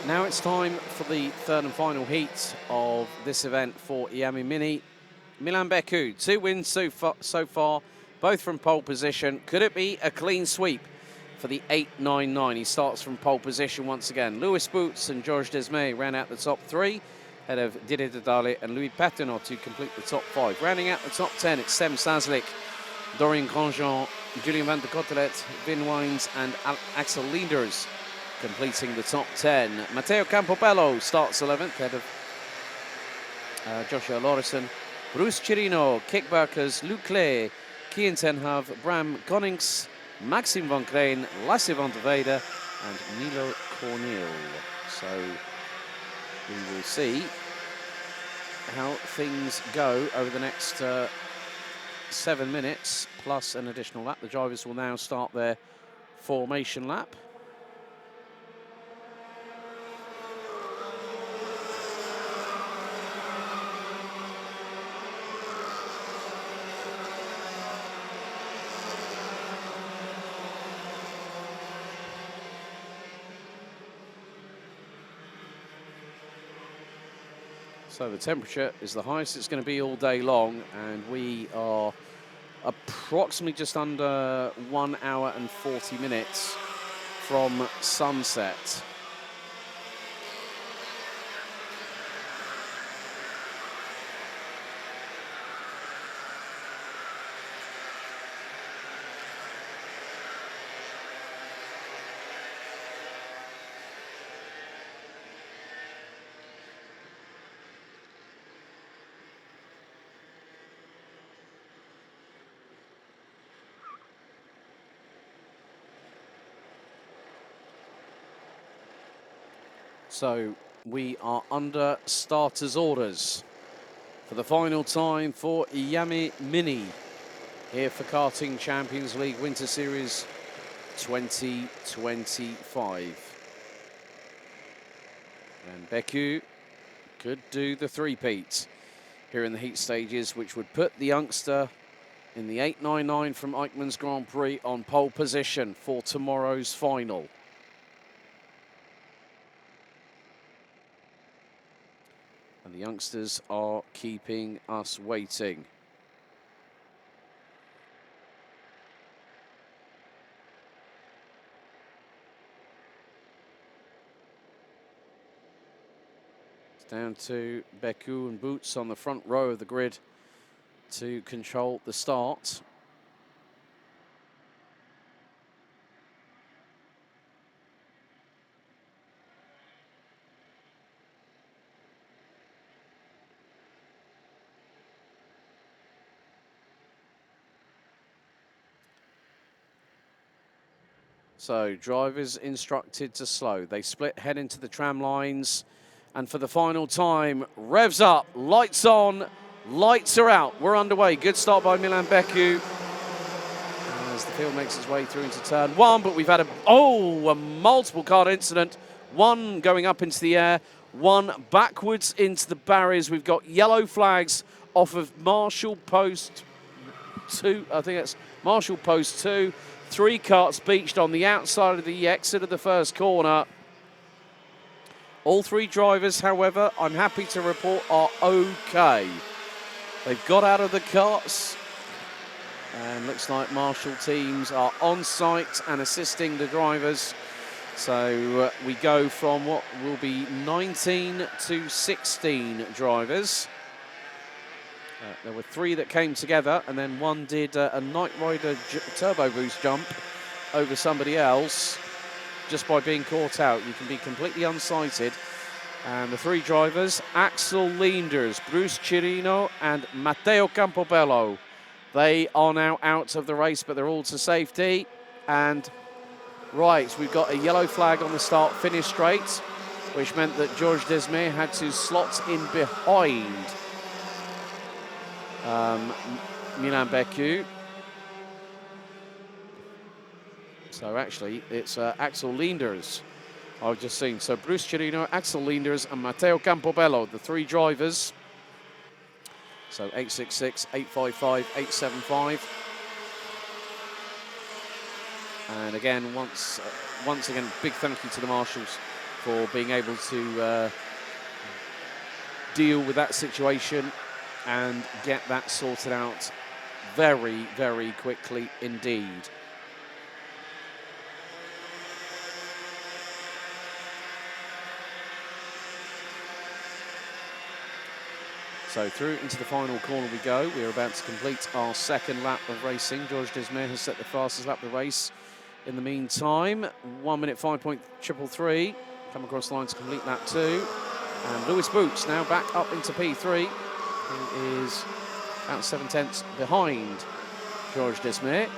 Now it's time for the third and final heat of this event for IAME Mini. Milan Beku, 2 wins so far, both from pole position. Could it be a clean sweep for the 899? He starts from pole position once again. Louis Boots and Georges Desmais ran out the top 3, ahead of Didier Dedale and Louis Patenot to complete the top 5. Rounding out the top 10, it's Sem Sazlik, Dorian Grandjean, Julien van der Cotelet, Vin Wines and Axel Lienders completing the top 10. Matteo Campobello starts 11th, ahead of Joshua Lauritsen. Bruce Chirino, Kickbackers, Luc Clé, Kian Tenhav, Bram Konings, Maxime Van Kreen, Lasse van der Weide and Milo Cornel. So we will see how things go over the next 7 minutes plus an additional lap. The drivers will now start their formation lap. So the temperature is the highest it's going to be all day long, and we are approximately just under 1 hour and 40 minutes from sunset. So we are under starters' orders for the final time for IAME Mini here for Karting Champions League Winter Series 2025. And Beku could do the three-peat here in the heat stages, which would put the youngster in the 899 from Eichmann's Grand Prix on pole position for tomorrow's final. And the youngsters are keeping us waiting. It's down to Beku and Boots on the front row of the grid to control the start. So drivers instructed to slow. They split, head into the tram lines, and for the final time, revs up, lights on, lights are out. We're underway. Good start by Milan Beku as the field makes its way through into turn 1, but we've had a multiple card incident. One going up into the air, one backwards into the barriers. We've got yellow flags off of Marshall Post 2. I think that's Marshall Post 2. 3 carts beached on the outside of the exit of the first corner. All 3 drivers, however, I'm happy to report are okay. They've got out of the carts, and looks like Marshall teams are on site and assisting the drivers. So we go from what will be 19 to 16 drivers. There were 3 that came together, and then one did a Knight Rider turbo boost jump over somebody else just by being caught out. You can be completely unsighted. And the 3 drivers, Axel Lienders, Bruce Chirino and Matteo Campobello, they are now out of the race, but they're all to safety. And right, we've got a yellow flag on the start-finish straight, which meant that Georges Desmais had to slot in behind Milan Beku. So actually, it's Axel Lienders I've just seen. So Bruce Chirino, Axel Lienders and Matteo Campobello, the 3 drivers. So 866, 855, 875. And again, once again, big thank you to the marshals for being able to deal with that situation and get that sorted out very, very quickly indeed. So through into the final corner we go. We are about to complete our second lap of racing. Georges Desmarais has set the fastest lap of the race. In the meantime, 1 minute 5.333. Come across the line to complete lap 2. And Lewis Boots now back up into P3, who is about 7/10 behind Georges Desmarais.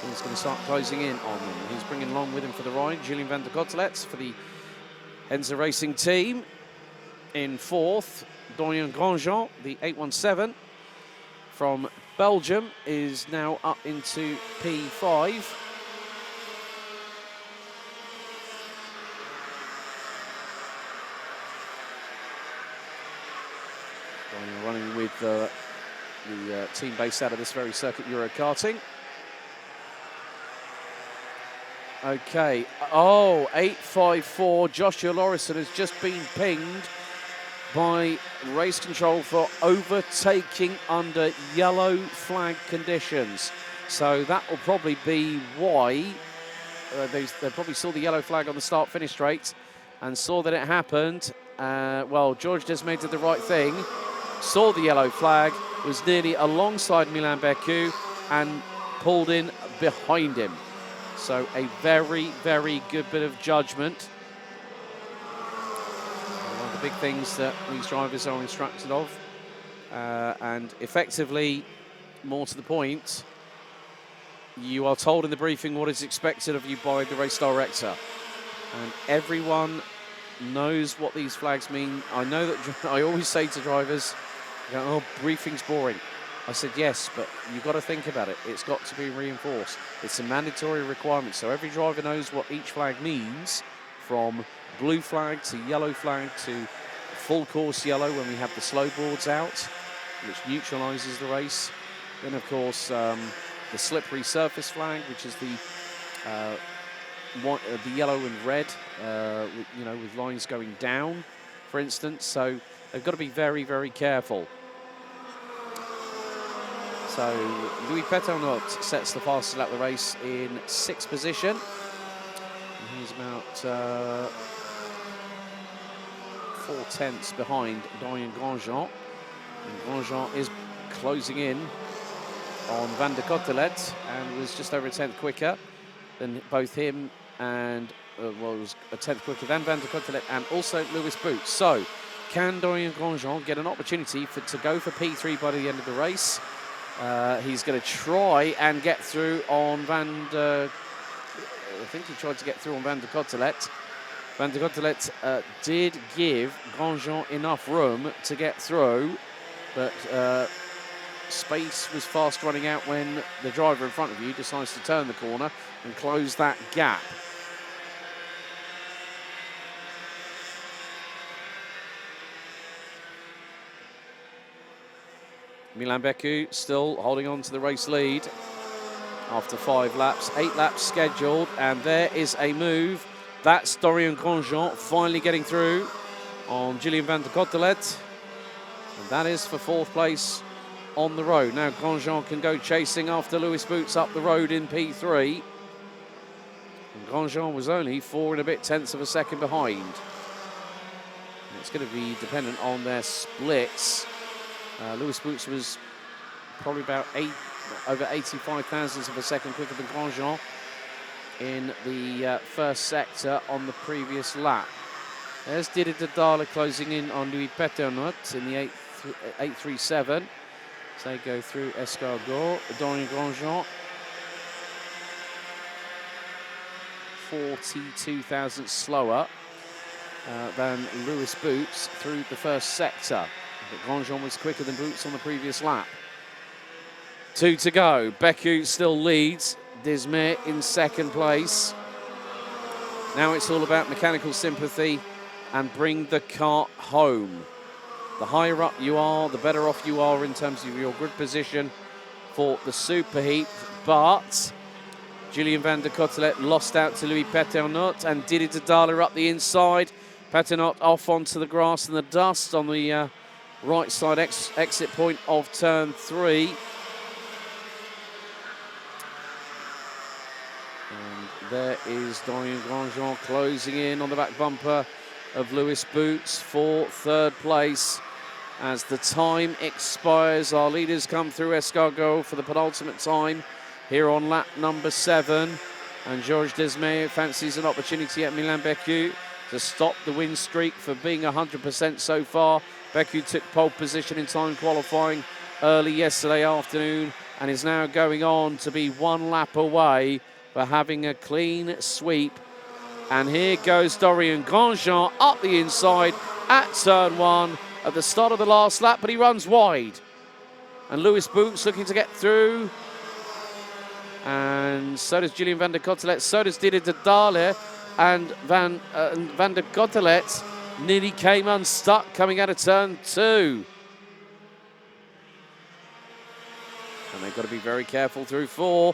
He's going to start closing in on them. He's bringing along with him for the ride Julien van der Cottelet for the Henze Racing team. In fourth, Dorian Grandjean, the 817 from Belgium, is now up into P5. Dorian running with the team based out of this very circuit, Euro Karting. Okay, 854. Joshua Lauriston has just been pinged by race control for overtaking under yellow flag conditions. So that will probably be why they probably saw the yellow flag on the start-finish straight and saw that it happened. Well, Georges Desmarais did the right thing, saw the yellow flag, was nearly alongside Milan Becu and pulled in behind him. So a very, very good bit of judgment. One of the big things that these drivers are instructed of. And effectively, more to the point, you are told in the briefing what is expected of you by the race director. And everyone knows what these flags mean. I know that I always say to drivers, oh, briefing's boring. I said, yes, but you've got to think about it. It's got to be reinforced. It's a mandatory requirement. So every driver knows what each flag means, from blue flag to yellow flag to full course yellow when we have the slow boards out, which neutralizes the race. Then, of course, the slippery surface flag, which is the yellow and red, with lines going down, for instance. So they've got to be very, very careful. So Louis Péternot sets the fastest lap of the race in 6th position. And he's about 4/10 behind Dorian Grandjean. And Grandjean is closing in on Van der Cottelet and was just over a 10th quicker than both him and, it was a 10th quicker than Van der Cottelet and also Lewis Boots. So can Dorian Grandjean get an opportunity to go for P3 by the end of the race? He's going to try and get through on I think he tried to get through on Van der Cottelet. Van der Cottelet did give Grandjean enough room to get through, but space was fast running out when the driver in front of you decides to turn the corner and close that gap. Milan Becu still holding on to the race lead after 5 laps, 8 laps scheduled, and there is a move. That's Dorian Grandjean finally getting through on Julien van der Cottelet, and that is for 4th place on the road. Now Grandjean can go chasing after Lewis Boots up the road in P3. And Grandjean was only 4 and a bit tenths of a second behind. And it's going to be dependent on their splits. Lewis Boots was probably about over 85 thousandths of a second quicker than Grandjean in the first sector on the previous lap. There's Didier Dedalle closing in on Louis Péternot in the 837. So they go through Escargot. Dorian Grandjean, 42 thousandths slower than Lewis Boots through the first sector. But Grandjean was quicker than Boots on the previous lap. 2 to go. Becu still leads. Desmarais in 2nd place. Now it's all about mechanical sympathy and bring the car home. The higher up you are, the better off you are in terms of your grid position for the superheat. But Julien van der Cotelet lost out to Louis Peternot, and Didier Daler up the inside. Peternot off onto the grass and the dust on the right side exit point of turn 3. And there is Dorian Grandjean closing in on the back bumper of Lewis Boots for 3rd place. As the time expires, our leaders come through Escargot for the penultimate time here on lap number 7. And Georges Desmé fancies an opportunity at Milan Bécu to stop the win streak for being 100% so far. Bécu took pole position in time qualifying early yesterday afternoon and is now going on to be 1 lap away for having a clean sweep. And here goes Dorian Grandjean up the inside at turn 1 at the start of the last lap, but he runs wide. And Lewis Boots looking to get through. And so does Julien van der Cotelet, so does Didier Daler. And van der Cotelet nearly came unstuck coming out of turn 2. And they've got to be very careful through 4.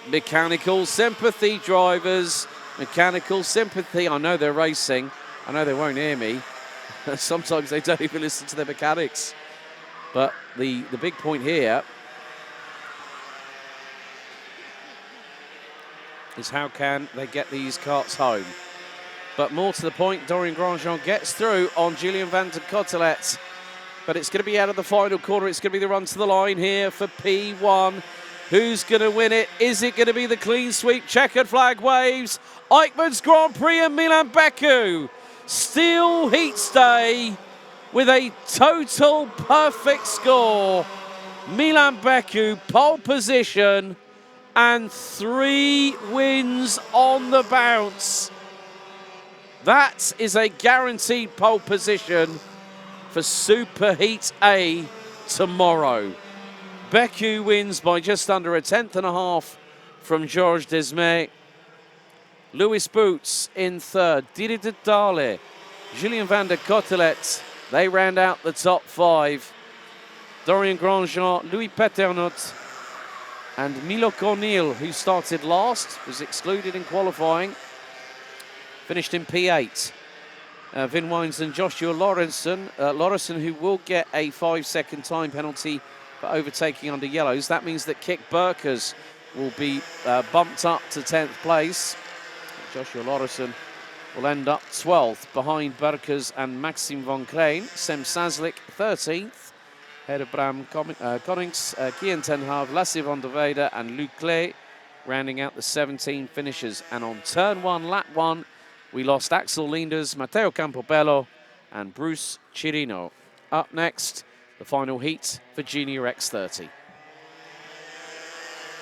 Mechanical sympathy, drivers. Mechanical sympathy. I know they're racing. I know they won't hear me. Sometimes they don't even listen to their mechanics. But the big point here is how can they get these carts home. But more to the point, Dorian Grandjean gets through on Julien van der Cotelet. But it's going to be out of the final corner. It's going to be the run to the line here for P1. Who's going to win it? Is it going to be the clean sweep? Checkered flag waves. Eichmann's Grand Prix and Milan Bécu. Steel heat stay with a total perfect score. Milan Bécu pole position and 3 wins on the bounce. That is a guaranteed pole position for Superheat A tomorrow. Bécu wins by just under a 1/10.5 from Georges Desmé. Lewis Boots in 3rd. Didier Daler, Julien van der Cotelet, they round out the top 5. Dorian Grandjean, Louis Peternot, and Milo Cornil, who started last, was excluded in qualifying, finished in P8. Vin Wines and Joshua Lauritsen, who will get a 5-second time penalty for overtaking under yellows. That means that Kik Burkers will be bumped up to 10th place. Joshua Lauritsen will end up 12th behind Burkers and Maxime Von Klein. Sem Saslik 13th, ahead of Bram Konings, Kian ten Hav, Lasse van der Weide and Luc Clay, rounding out the 17 finishers. And on turn 1, lap 1, we lost Axel Linders, Matteo Campobello and Bruce Chirino. Up next, the final heat for Junior X30.